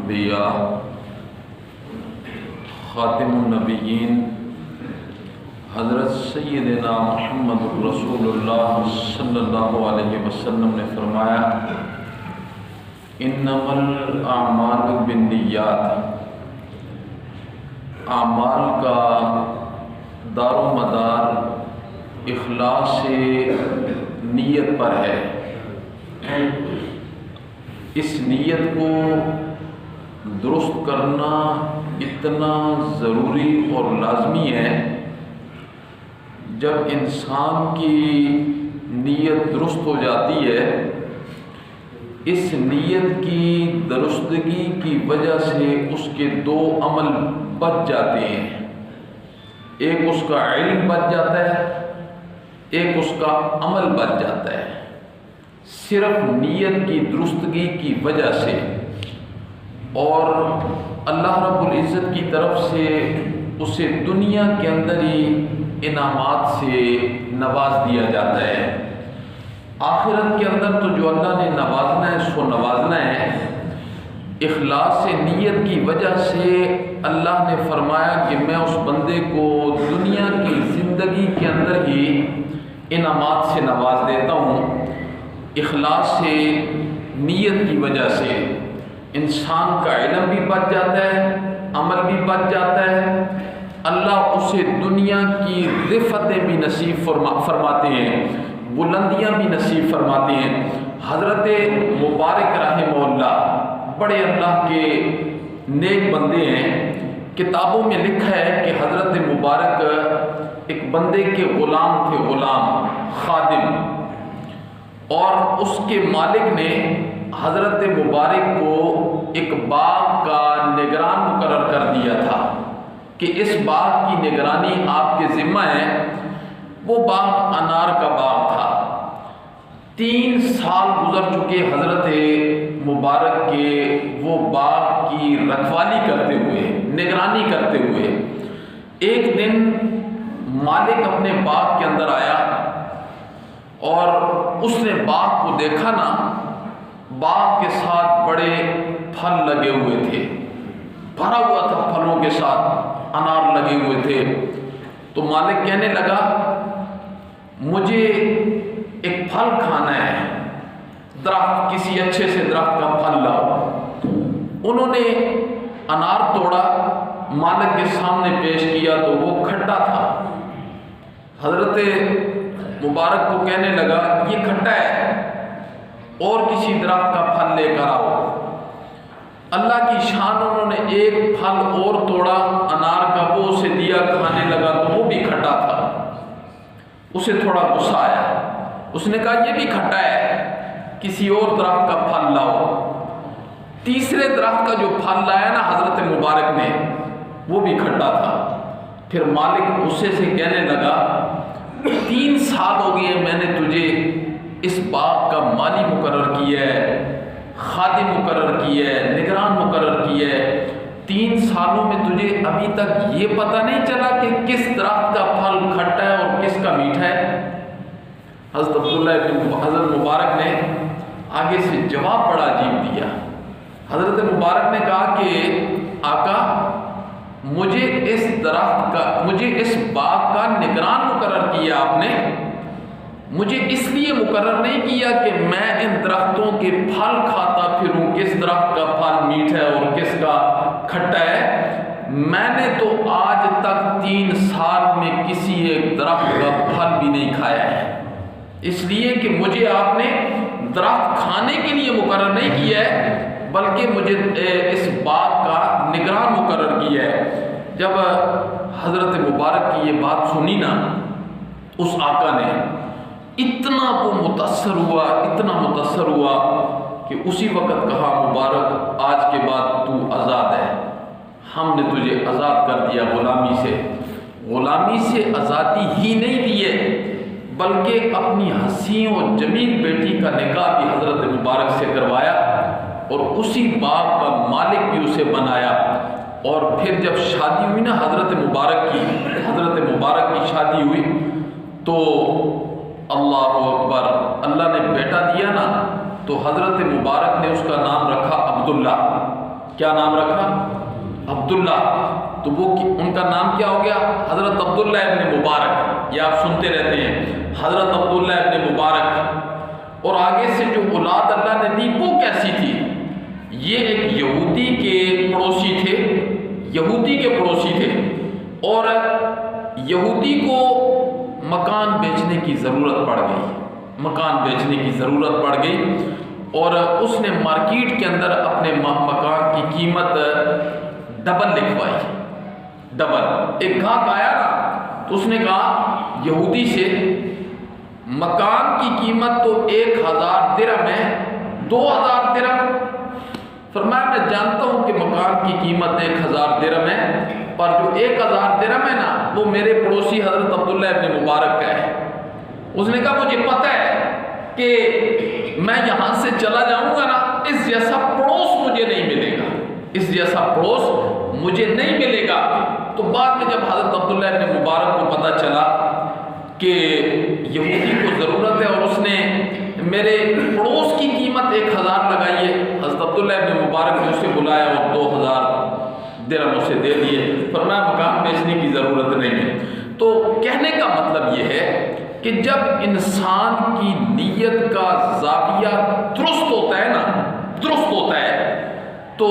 الانبیاء خاتم النبیین حضرت سیدنا محمد رسول اللہ صلی اللہ علیہ وسلم نے فرمایا انما الاعمال بالنیات، اعمال کا دار و مدار اخلاص نیت پر ہے۔ اس نیت کو درست کرنا اتنا ضروری اور لازمی ہے۔ جب انسان کی نیت درست ہو جاتی ہے، اس نیت کی درستگی کی وجہ سے اس کے دو عمل بچ جاتے ہیں، ایک اس کا علم بچ جاتا ہے، ایک اس کا عمل بچ جاتا ہے، صرف نیت کی درستگی کی وجہ سے۔ اور اللہ رب العزت کی طرف سے اسے دنیا کے اندر ہی انعامات سے نواز دیا جاتا ہے۔ آخرت کے اندر تو جو اللہ نے نوازنا ہے سو نوازنا ہے۔ اخلاص نیت کی وجہ سے اللہ نے فرمایا کہ میں اس بندے کو دنیا کی زندگی کے اندر ہی انعامات سے نواز دیتا ہوں۔ اخلاص سے نیت کی وجہ سے انسان کا علم بھی بچ جاتا ہے، عمل بھی بچ جاتا ہے، اللہ اسے دنیا کی رفتیں بھی نصیب فرماتے ہیں، بلندیاں بھی نصیب فرماتے ہیں۔ حضرت مبارک رحمہ اللہ بڑے اللہ کے نیک بندے ہیں۔ کتابوں میں لکھا ہے کہ حضرت مبارک ایک بندے کے غلام تھے، غلام خادم، اور اس کے مالک نے حضرت مبارک کو ایک باغ کا نگران مقرر کر دیا تھا کہ اس باغ کی نگرانی آپ کے ذمہ ہے۔ وہ باغ انار کا باغ تھا۔ 3 سال گزر چکے حضرت مبارک کے وہ باغ کی رکھوالی کرتے ہوئے، نگرانی کرتے ہوئے۔ ایک دن مالک اپنے باغ کے اندر آیا اور اس نے باغ کو دیکھا نا، باغ کے ساتھ بڑے پھل لگے ہوئے تھے، بھرا ہوا تھا پھلوں کے ساتھ، انار لگے ہوئے تھے۔ تو مالک کہنے لگا مجھے ایک پھل کھانا ہے، درخت کسی اچھے سے درخت کا پھل لاؤ۔ انہوں نے انار توڑا، مالک کے سامنے پیش کیا تو وہ کھٹا تھا۔ حضرت مبارک کو کہنے لگا یہ کھٹا ہے، اور کسی درخت کا پھل لے کر آؤ۔ اللہ کی شان، انہوں نے ایک پھل اور توڑا انار کا، وہ اسے دیا، کھانے لگا تو وہ بھی کھٹا تھا۔ اسے تھوڑا غصہ آیا، اس نے کہا یہ بھی کھٹا ہے، کسی اور درخت کا پھل لاؤ۔ تیسرے درخت کا جو پھل لایا نا حضرت مبارک نے، وہ بھی کھٹا تھا۔ پھر مالک غصے سے کہنے لگا 3 سال ہو گئے میں نے تجھے اس باغ کا مالی مقرر کیا ہے، خادم مقرر کیا ہے، نگران مقرر کیا ہے، 3 سالوں میں تجھے ابھی تک یہ پتہ نہیں چلا کہ کس درخت کا پھل کھٹا ہے اور کس کا میٹھا ہے؟ حضرت حضرت مبارک نے آگے سے جواب بڑا عجیب دیا۔ حضرت مبارک نے کہا کہ آقا مجھے اس باغ کا نگران مقرر کیا آپ نے، مجھے اس لیے مقرر نہیں کیا کہ میں ان درختوں کے پھل کھاتا پھروں، کس درخت کا پھل میٹھا ہے اور کس کا کھٹا ہے۔ میں نے تو آج تک 3 سال میں کسی ایک درخت کا پھل بھی نہیں کھایا ہے، اس لیے کہ مجھے آپ نے درخت کھانے کے لیے مقرر نہیں کیا ہے، بلکہ مجھے اس باغ کا نگران مقرر کیا ہے۔ جب حضرت مبارک کی یہ بات سنی نا، اس آقا نے اتنا وہ متاثر ہوا کہ اسی وقت کہا مبارک آج کے بعد تو آزاد ہے، ہم نے تجھے آزاد کر دیا غلامی سے آزادی ہی نہیں دی ہے، بلکہ اپنی حسین و جمیل بیٹی کا نکاح بھی حضرت مبارک سے کروایا اور اسی باغ کا مالک بھی اسے بنایا۔ اور پھر جب شادی ہوئی نا حضرت مبارک کی شادی ہوئی تو اللہ اکبر، اللہ نے بیٹا دیا نا، تو حضرت مبارک نے اس کا نام رکھا عبداللہ۔ کیا نام رکھا؟ عبداللہ. تو وہ ان کا نام کیا ہو گیا؟ حضرت عبداللہ ابن مبارک. یہ آپ سنتے رہتے ہیں حضرت عبداللہ ابن مبارک. اور آگے سے جو اولاد اللہ نے دی وہ کیسی تھی؟ یہ ایک یہودی کے پڑوسی تھے، یہودی کے پڑوسی تھے، اور یہودی کو مکان بیچنے کی ضرورت پڑ گئی، مکان بیچنے کی ضرورت پڑ گئی، اور اس نے مارکیٹ کے اندر اپنے مکان کی قیمت ڈبل لکھوائی. ڈبل. ایک گاہک آیا نا تو اس نے کہا یہودی سے مکان کی قیمت تو 1000 درہم ہے، 2000 درہم. فرمایا میں جانتا ہوں کہ مکان کی قیمت 1000 درہم ہے، پر جو 1000 درہم ہے نا وہ میرے پڑوسی حضرت عبداللہ ابن مبارک کا ہے. اس نے کہا مجھے پتہ ہے کہ میں یہاں سے چلا جاؤں گا نا اس جیسا پڑوس مجھے نہیں ملے گا، اس جیسا پڑوس مجھے نہیں ملے گا. تو بعد میں جب حضرت عبداللہ ابن مبارک کو پتہ چلا کہ یہودی کو ضرورت ہے اور اس نے میرے پڑوس کی قیمت 1000 لگائی ہے، حضرت عبداللہ ابن مبارک نے اسے بلایا اور 2000 درہم اسے دے دیے. فرمایا مکان بیچنے کی ضرورت نہیں ہے. تو کہنے کا مطلب یہ ہے کہ جب انسان کی نیت کا زاویہ درست ہوتا ہے نا، درست ہوتا ہے، تو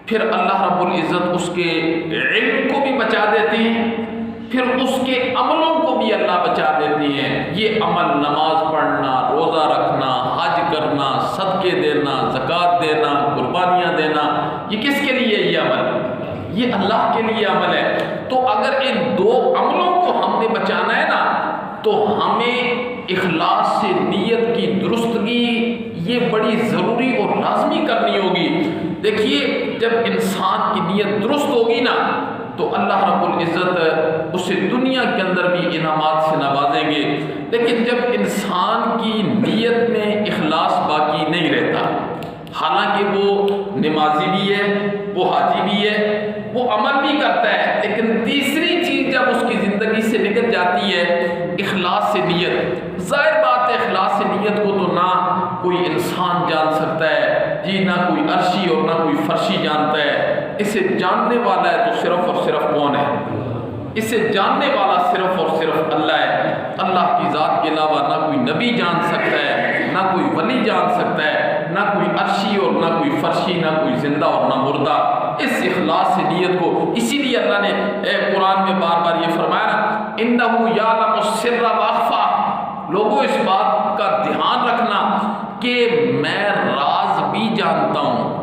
پھر اللہ رب العزت اس کے علم کو بھی بچا دیتے ہیں، پھر اس کے عملوں کو بھی اللہ بچا دیتے ہیں. یہ عمل نماز پڑھنا، روزہ رکھنا، حج کرنا، صدقے دینا، زکوٰۃ دینا، قربانیاں دینا، یہ کس کے لیے؟ یہ عمل یہ اللہ کے لیے عمل ہے. تو اگر ان دو عملوں کو ہم نے بچانا ہے نا تو ہمیں اخلاص سے نیت کی درستگی یہ بڑی ضروری اور لازمی کرنی ہوگی. دیکھیے جب انسان کی نیت درست ہوگی نا تو اللہ رب العزت اسے دنیا کے اندر بھی انعامات سے نوازیں گے. لیکن جب انسان کی نیت میں اخلاص باقی نہیں رہتا، حالانکہ وہ نمازی بھی ہے، وہ حاجی بھی ہے، وہ عمل بھی کرتا ہے، لیکن تیسری چیز جب اس کی زندگی سے نکل جاتی ہے اخلاص سے نیت. ظاہر بات ہے اخلاص سے نیت کو تو نہ کوئی انسان جان سکتا ہے جی، نہ کوئی عرشی اور نہ کوئی فرشی جانتا ہے. اسے جاننے والا ہے تو صرف اور صرف کون ہے؟ اسے جاننے والا صرف اور صرف اللہ ہے. اللہ کی ذات کے علاوہ نہ کوئی نبی جان سکتا ہے، نہ کوئی ولی جان سکتا ہے، نہ کوئی عرشی اور نہ کوئی فرشی، نہ کوئی زندہ اور نہ مردہ. اس اخلاص سے نیت کو، اسی لیے اللہ نے قرآن میں بار بار یہ فرمایا نا اِنَّهُ يَعْلَمُ السِّرَّ وَأَخْفَى. لوگوں اس بات کا دھیان رکھنا کہ میں راز بھی جانتا ہوں.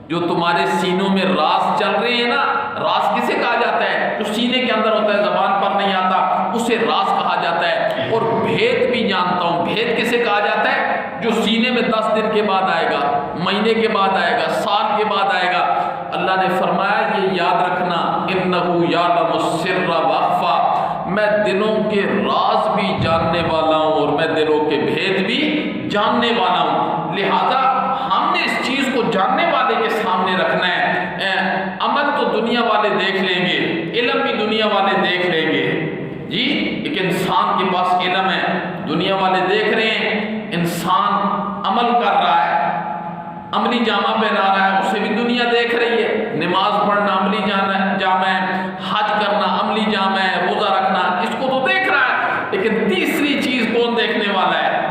جو تمہارے سینوں میں راز چل رہے ہیں نا، راز کسے کہا جاتا ہے؟ جو سینے کے اندر ہوتا ہے، زبان پر نہیں آتا، اسے راز کہا جاتا ہے. اور بھید بھی جانتا ہوں. بھید کسے کہا جاتا ہے؟ جو سینے میں 10 دن کے بعد آئے گا، مہینے کے بعد آئے گا، سال کے بعد آئے گا. اللہ نے فرمایا یہ یاد رکھنا اِنَّهُ يَعْلَمُ السِّرَّ وَأَخْفَى. میں دلوں کے راز بھی جاننے والا ہوں اور میں دلوں کے بھید بھی جاننے والا ہوں. لہذا ہم نے اس چیز کو جاننے والے کے سامنے رکھنا ہے. عمل تو دنیا والے دیکھ لیں گے، علم بھی دنیا والے دیکھ لیں گے جی. ایک انسان کے پاس علم ہے، دنیا والے دیکھ رہے ہیں، انسان عمل کر رہا ہے، عملی جامہ پہنا رہا ہے، اسے بھی دنیا دیکھ رہی ہے. نماز پڑھنا عملی جامہ ہے، حج کرنا عملی جامہ ہے، روزہ رکھنا، اس کو تو دیکھ رہا ہے. لیکن تیسری چیز کون دیکھنے والا ہے؟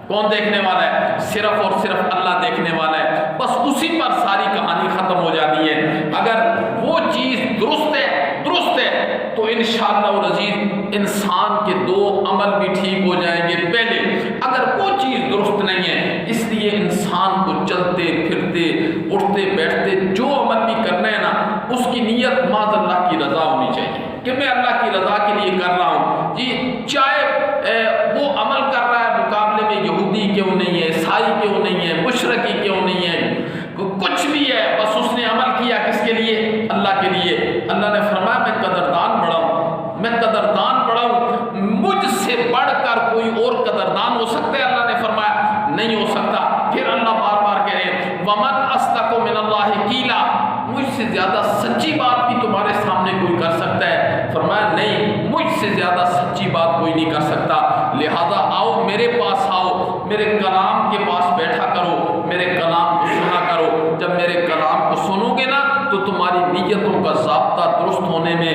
کون دیکھنے والا ہے؟ صرف اور صرف اللہ دیکھنے والا ہے. بس اسی پر ساری کہانی ختم ہو جانی ہے. اگر وہ چیز درست ہے تو انشاءاللہ العزیز انسان کے 2 عمل بھی ٹھیک ہو جائیں گے پہلے. اگر وہ چیز درست نہیں ہے، اس لیے انسان کو چلتے پھرتے اٹھتے بیٹھتے جو عمل بھی کرنا ہے نا اس کی نیت محض اللہ کی رضا ہونی چاہیے کہ میں اللہ کی رضا کے لیے کر رہا ہوں جی. چاہے وہ عمل کر رہا ہے مقابلے میں یہودی کیوں نہیں ہے، عیسائی کیوں نہیں ہے، مشرکی کیوں نہیں ہے، کچھ بھی ہے، بس اس نے عمل کیا کس کے لیے؟ اللہ کے لیے. اللہ نے فرمایا میں قدردان بڑا ہوں، میں قدردان بڑا ہوں. مجھ سے بڑھ کر کوئی اور قدردان ہو سکتا ہے؟ اللہ نے فرمایا نہیں ہو سکتا. پھر اللہ بار بار کہہ رہے ہیں وَمَنْ أَصْدَقُ مِنَ اللَّهِ قِيلًا. مجھ سے زیادہ سچی بات بھی تمہارے سامنے کوئی کر سکتا ہے؟ فرمایا نہیں، مجھ سے زیادہ سچی بات کوئی نہیں کر سکتا. لہذا آؤ میرے پاس، آؤ میرے کلام کے پاس بیٹھا کرو، میرے کلام کو سنا کرو. جب میرے تو تمہاری نیتوں کا ضابطہ درست ہونے میں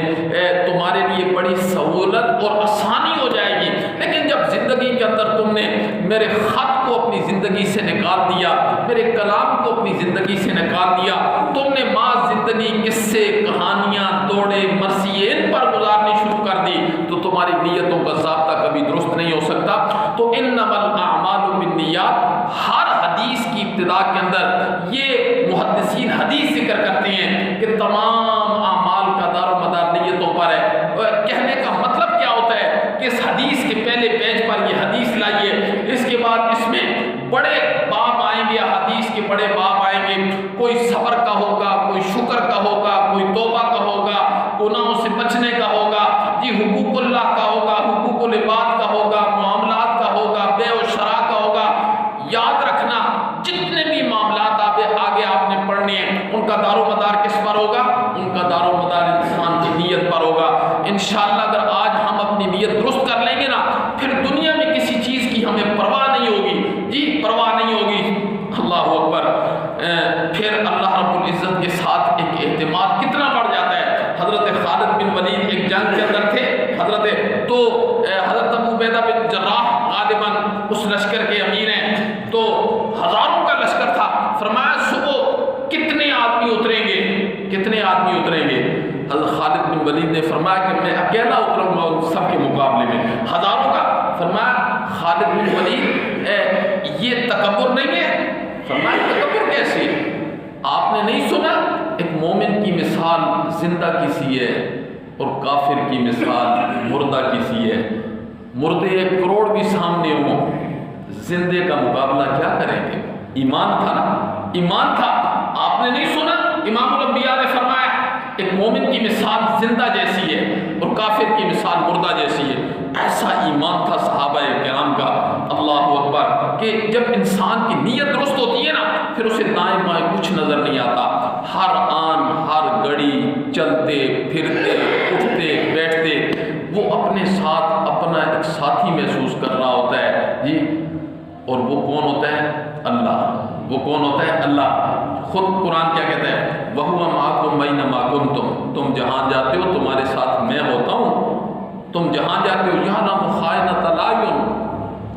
تمہارے لیے بڑی سہولت اور آسانی ہو جائے گی۔ لیکن جب زندگی کے اندر تم نے میرے خط کو اپنی زندگی سے نکال دیا، میرے کلام کو اپنی زندگی سے نکال دیا، تم نے ماں زندگی قصے کہانیاں دوڑے مرثیے ان پر گزارنی شروع کر دی، تو تمہاری نیتوں کا ضابطہ کبھی درست نہیں ہو سکتا۔ تو انما الاعمال بالنیات، ہر حدیث کی ابتدا کے اندر یہ محدثین حدیث ذکر کرتے ہیں کہ تمام اعمال کا دار و مدار نیتوں پر ہے۔ کہنے کا مطلب کیا ہوتا ہے کہ اس حدیث کے پہلے پیج پر یہ حدیث لائیے، اس کے بعد اس میں بڑے باب آئیں گے، حدیث کے بڑے باب آئیں گے، کوئی صبر کا ہوگا، کوئی شکر کا ہوگا، کوئی توبہ کا ہوگا، گناہوں سے بچنے کا ہوگا، جی حقوق اللہ کا ہوگا، حقوق العباد کا ہوگا، معاملات کا ہوگا، بے و شراء کا ہوگا۔ یاد رکھنا جتنے بھی معاملات آگے آپ نے پڑھنے ہیں ان کا دار و مدار کس پر ہوگا؟ ان کا دار و مدار انسان کی نیت پر ہوگا۔ انشاءاللہ اگر آج ہم اپنی نیت درست کر لیں گے نا، پھر دنیا میں کسی چیز کی ہمیں پرواہ نہیں ہوگی، جی پرواہ نہیں ہوگی۔ اللہ اکبر۔ پھر اللہ رب العزت کے ساتھ ایک اعتماد کتنا بڑھ جاتا ہے۔ حضرت خالد بن ولید ایک جنگ کے اندر تھے، حضرت ابو عبیدہ بن جراح غالباً اس لشکر کے امیر ہیں، تو ہزاروں کا لشکر تھا۔ فرمایا صبح کتنے آدمی اتریں گے، کتنے آدمی اتریں گے؟ حضرت خالد بن ولید نے فرمایا کہ میں اکیلا اتروں گا ان سب کے مقابلے میں، ہزاروں کا۔ فرمایا خالد بن ولید یہ تکبر نہیں ہے؟ فرمایا تکبر کیسے؟ آپ نے نہیں سنا ایک مومن کی مثال زندہ کی سی ہے اور کافر کی مثال مردہ کی سی ہے۔ مردے 1 کروڑ بھی سامنے ہوں، زندے کا مقابلہ کیا کریں گے؟ ایمان تھا نا، ایمان تھا۔ آپ نے نہیں سنا امام الانبیاء نے فرمایا ایک مومن کی مثال زندہ جیسی ہے اور کافر کی مثال مردہ جیسی ہے۔ ایسا ایمان تھا صحابہ کرام کا، اللہ اکبر، کہ جب انسان کی نیت درست ہوتی ہے نا، پھر اسے دائیں بائیں کچھ نظر نہیں آتا۔ ہر آن ہر گھڑی چلتے پھرتے اٹھتے بیٹھتے وہ اپنے ساتھ اپنا ایک ساتھی محسوس کر رہا ہوتا ہے، جی۔ اور وہ کون ہوتا ہے؟ اللہ۔ وہ کون ہوتا ہے؟ اللہ۔ خود قرآن کیا کہتا ہے؟ وَهُوَ مَعَكُمْ أَيْنَمَا كُنتُمْ، تم جہاں جاتے ہو تمہارے ساتھ میں ہوتا ہوں۔ تم جہاں جاتے ہو یعلم خائنۃ الأعین،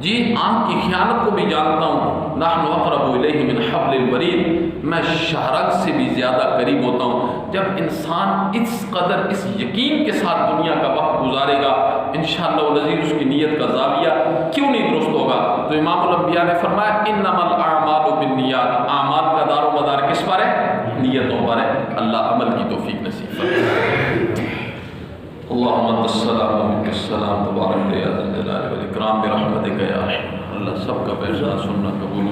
جی آنکھ کی خیانت کو بھی جانتا ہوں۔ نحن اقرب الیہ من حبل الورید، میں شہرگ سے بھی زیادہ قریب ہوتا ہوں۔ جب انسان اس قدر اس یقین کے ساتھ دنیا کا وقت گزارے گا، انشاءاللہ العزیز اس کی نیت کا زاویہ کیوں نہیں درست ہوگا؟ تو امام الانبیاء نے فرمایا انما الاعمال بالنیات، اعمال کا دار و مدار کس پر ہے؟ نیتوں پر ہے۔ اللہ عمل کی توفیق نصیب فرمائے۔ اللہم انت السلام و منک السلام، تبارک یا ذا الجلال والاکرام برحمتک یا رحیم۔ اللہ سب کا فیصلہ سننا قبول